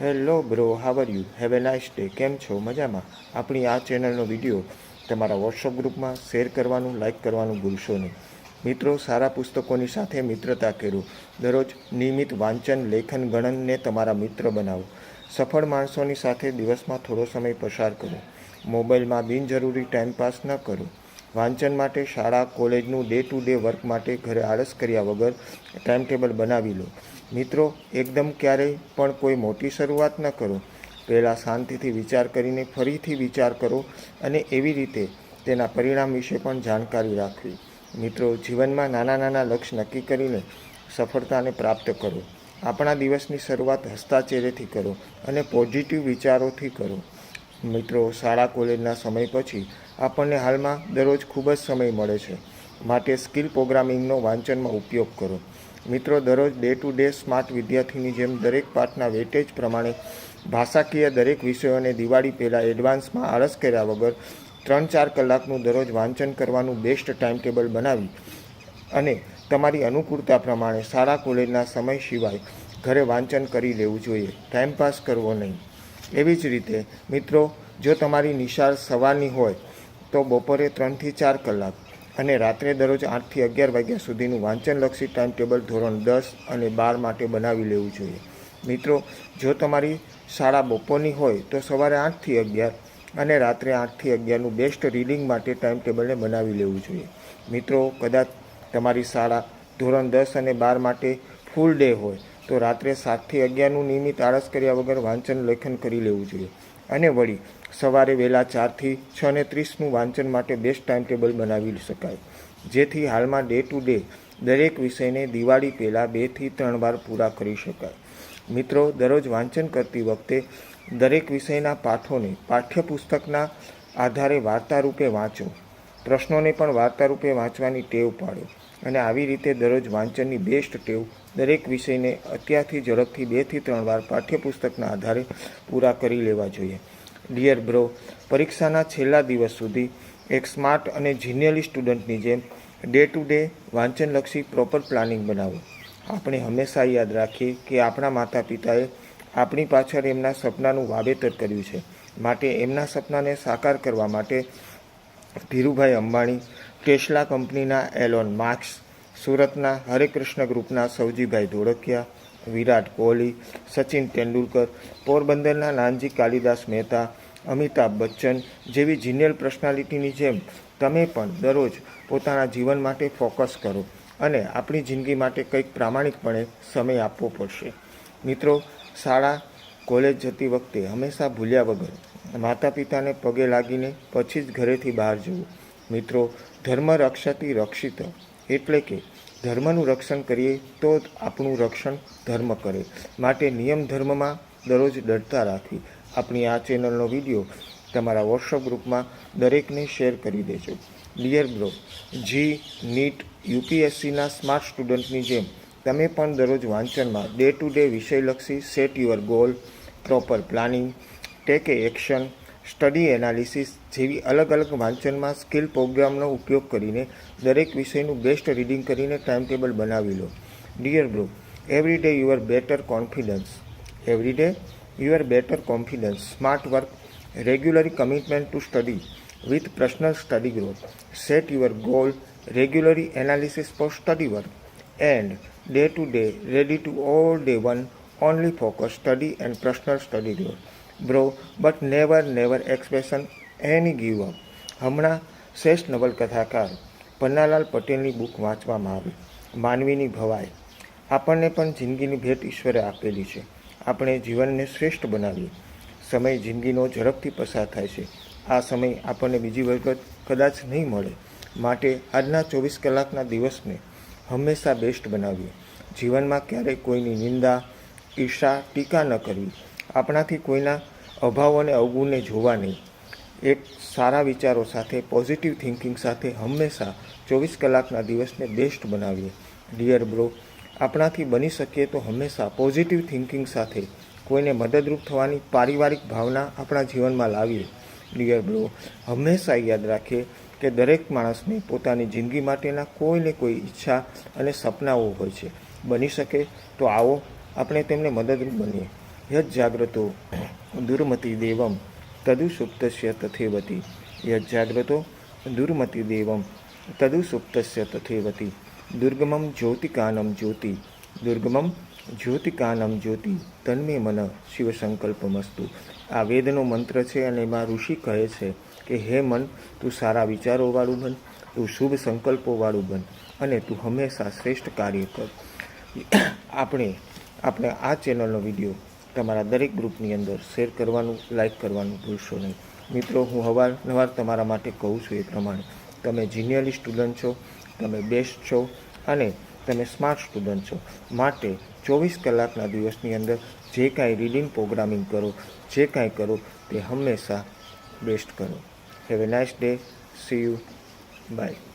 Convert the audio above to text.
Hello bro, how are you? Have a nice day. કેમ છો? મજામાં? આપણી આ ચેનલનો વિડીયો તમારા વોટ્સઅપ ગ્રુપમાં શેર કરવાનું, લાઇક કરવાનું ભૂલશો નહીં. મિત્રો, સારા પુસ્તકોની સાથે મિત્રતા કરો. દરરોજ નિયમિત વાંચન, લેખન, ગણનને તમારા મિત્ર બનાવો. સફળ માણસોની સાથે દિવસમાં થોડો સમય પસાર કરો. મોબાઈલમાં બિનજરૂરી ટાઈમપાસ ન કરો. વાંચન માટે શાળા કોલેજનું ડે ટુ ડે વર્ક માટે ઘરે આળસ કર્યા વગર ટાઈમટેબલ બનાવી લો. મિત્રો, એકદમ ક્યારેય પણ કોઈ મોટી શરૂઆત ન કરો. પહેલાં શાંતિથી વિચાર કરીને ફરીથી વિચાર કરો અને એવી રીતે તેના પરિણામ વિશે પણ જાણકારી રાખવી. મિત્રો, જીવનમાં નાના નાના લક્ષ્ય નક્કી કરીને સફળતાને પ્રાપ્ત કરો. આપણા દિવસની શરૂઆત હસતા ચહેરેથી કરો અને પોઝિટિવ વિચારોથી કરો. મિત્રો, શાળા કોલેજના સમય પછી આપણને હાલમાં દરરોજ ખૂબ જ સમય મળે છે, માટે સ્કિલ પ્રોગ્રામિંગનો વાંચનમાં ઉપયોગ કરો. મિત્રો, દરરોજ ડે ટુ ડે સ્માર્ટ વિદ્યાર્થીની જેમ દરેક પાઠના વેટેજ પ્રમાણે ભાષાકીય દરેક વિષયોને દિવાળી પહેલાં એડવાન્સમાં આળસ કર્યા વગર 3-4 કલાકનું દરરોજ વાંચન કરવાનું બેસ્ટ ટાઈમ ટેબલ બનાવી અને તમારી અનુકૂળતા પ્રમાણે શાળા કોલેજના સમય સિવાય ઘરે વાંચન કરી લેવું જોઈએ. ટાઈમપાસ કરવો નહીં. એવી જ રીતે મિત્રો, જો તમારી નિશાળ સવારની હોય તો બપોરે 3 થી 4 કલાક અને રાત્રે દરરોજ 8 થી 11 વાગ્યા સુધીનું વાંચનલક્ષી ટાઈમ ટેબલ ધોરણ 10 અને 12 માટે બનાવી લેવું જોઈએ. મિત્રો, જો તમારી શાળા બપોરની હોય તો સવારે 8 થી 11 અને રાત્રે 8 થી 11નું બેસ્ટ રીડિંગ માટે ટાઈમ ટેબલને બનાવી લેવું જોઈએ. મિત્રો, કદાચ તમારી શાળા ધોરણ 10 અને 12 માટે ફૂલ ડે હોય તો રાત્રે 7 થી 11નું નિયમિત આળસ કર્યા વગર વાંચન લેખન કરી લેવું જોઈએ. અને વળી સવારે વહેલા 4 થી 6:30નું વાંચન માટે બેસ્ટ ટાઈમ ટેબલ બનાવી શકાય, જેથી હાલમાં ડે ટુ ડે દરેક વિષયને દિવાળી પહેલાં 2 થી 3 વાર પૂરા કરી શકાય. મિત્રો, દરરોજ વાંચન કરતી વખતે દરેક વિષયના પાઠોને પાઠ્યપુસ્તકના આધારે વાર્તા રૂપે વાંચો. પ્રશ્નોને પણ વાર્તા રૂપે વાંચવાની ટેવ પાડો અને આવી રીતે દરરોજ વાંચનની બેસ્ટ ટેવ દરેક વિષયને અત્યારથી ઝડપથી 2 થી 3 વાર પાઠ્યપુસ્તકના આધારે પૂરા કરી લેવા જોઈએ. ડિયર બ્રો, પરીક્ષાના છેલ્લા દિવસ સુધી એક સ્માર્ટ અને જીનિયલી સ્ટુડન્ટની જેમ ડે ટુ ડે વાંચનલક્ષી પ્રોપર પ્લાનિંગ બનાવો. આપણે હંમેશા યાદ રાખીએ કે આપણા માતા પિતાએ આપણી પાછળ એમના સપનાનું વાવેતર કર્યું છે, માટે એમના સપનાને સાકાર કરવા માટે ધીરુભાઈ અંબાણી, ટેસ્લા કંપનીના એલોન માર્ક્સ, સુરતના હરેકૃષ્ણ ગ્રુપના સૌજીભાઈ ધોળકિયા, વિરાટ કોહલી, સચિન તેંડુલકર, પોરબંદરના નાનજી કાલિદાસ મહેતા, અમિતાભ બચ્ચન જેવી જીનિયલ પર્સનાલિટીની જેમ તમે પણ દરરોજ પોતાના જીવન માટે ફોકસ કરો અને આપણી જિંદગી માટે કંઈક પ્રામાણિકપણે સમય આપવો પડશે. મિત્રો, શાળા કોલેજ જતી વખતે હંમેશા ભૂલ્યા વગર માતા પિતાને પગે લાગીને પછી જ ઘરેથી બહાર જવું. મિત્રો, ધર્મ રક્ષતી રક્ષિત, એટલે કે ધર્મનું રક્ષણ કરીએ તો આપણું રક્ષણ ધર્મ કરે, માટે નિયમ ધર્મમાં દરરોજ દૃઢતા રાખવી. આપણી આ ચેનલનો વિડીયો તમારા વોટ્સઅપ ગ્રુપમાં દરેકને શેર કરી દેજો. ડિયર બ્રો, જી, નીટ, યુપીએસસીના સ્માર્ટ સ્ટુડન્ટની જેમ તમે પણ દરરોજ વાંચનમાં ડે ટુ ડે વિષયલક્ષી set your goal, proper planning, take a action, study analysis જેવી અલગ અલગ વાંચનમાં સ્કિલ પ્રોગ્રામનો ઉપયોગ કરીને દરેક વિષયનું બેસ્ટ રીડિંગ કરીને ટાઈમ ટેબલ બનાવી લો. Dear bro, every day your better confidence, every day your better confidence, smart work, regularly commitment to study with personal study growth, set your goal, regularly analysis for study work, and day to day ready to all day one only focus study and personal study growth. Bro, but never expression any give up. હમણાં શ્રેષ્ઠ નવલકથાકાર પન્નાલાલ પટેલની book વાંચવામાં આવી, માનવીની ભવાઈ. આપણને પણ જિંદગીની ભેટ ઈશ્વરે આપેલી છે. આપણે જીવનને શ્રેષ્ઠ બનાવીએ. સમય જિંદગીનો ઝડપથી પસાર થાય છે. આ સમય આપણને બીજી વખત કદાચ નહીં મળે, માટે આજના 24 કલાકના દિવસને હંમેશા બેસ્ટ બનાવીએ. જીવનમાં ક્યારેય કોઈની નિંદા, ઈર્ષા, ટીકા ન કરવી. આપણાથી કોઈના અભાવ અને અવગુણને જોવા નહીં. એક સારા વિચારો સાથે, પોઝિટિવ થિંકિંગ સાથે હંમેશા 24 કલાકના દિવસને બેસ્ટ બનાવીએ. ડિયર બ્રો, આપણાથી બની શકીએ તો હંમેશા પોઝિટિવ થિંકિંગ સાથે કોઈને મદદરૂપ થવાની પારિવારિક ભાવના આપણા જીવનમાં લાવીએ. ડિયર બ્રો, હંમેશા યાદ રાખીએ કે દરેક માણસને પોતાની જિંદગી માટેના કોઈને કોઈ ઈચ્છા અને સપનાઓ હોય છે. બની શકે તો આવો આપણે તેમને મદદરૂપ બનીએ. યજ્જાગ્રતો દુર્મતિ દેવમ તદુ સુપ્તસ્ય તથેવતી. યજ્જાગ્રતો દુર્મતિ દેવમ તદુ સુપ્તસ્ય તથેવતી. દુર્ગમમ જ્યોતિકાનમ જ્યોતિ દુર્ગમમ જ્યોતિકાનમ જ્યોતિ તન્મે મન શિવ સંકલ્પમસ્તુ. આ વેદનો મંત્ર છે અને એમાં ઋષિ કહે છે કે હે મન, તું સારા વિચારોવાળું બન, તું શુભ સંકલ્પોવાળું બન અને તું હંમેશા શ્રેષ્ઠ કાર્ય કર. આપણે આ ચેનલનો વિડીયો તમારા દરેક ગ્રુપની અંદર શેર કરવાનું, લાઈક કરવાનું ભૂલશો નહીં. મિત્રો, હું અવારનવાર તમારા માટે કહું છું એ પ્રમાણે તમે જીનિયલી સ્ટુડન્ટ છો, તમે બેસ્ટ છો અને તમે સ્માર્ટ સ્ટુડન્ટ છો. માટે 24 કલાકના દિવસની અંદર જે કાંઈ રીડિંગ, પ્રોગ્રામિંગ કરો, જે કાંઈ કરો તે હંમેશા બેસ્ટ કરો. Have a nice day. See you. By.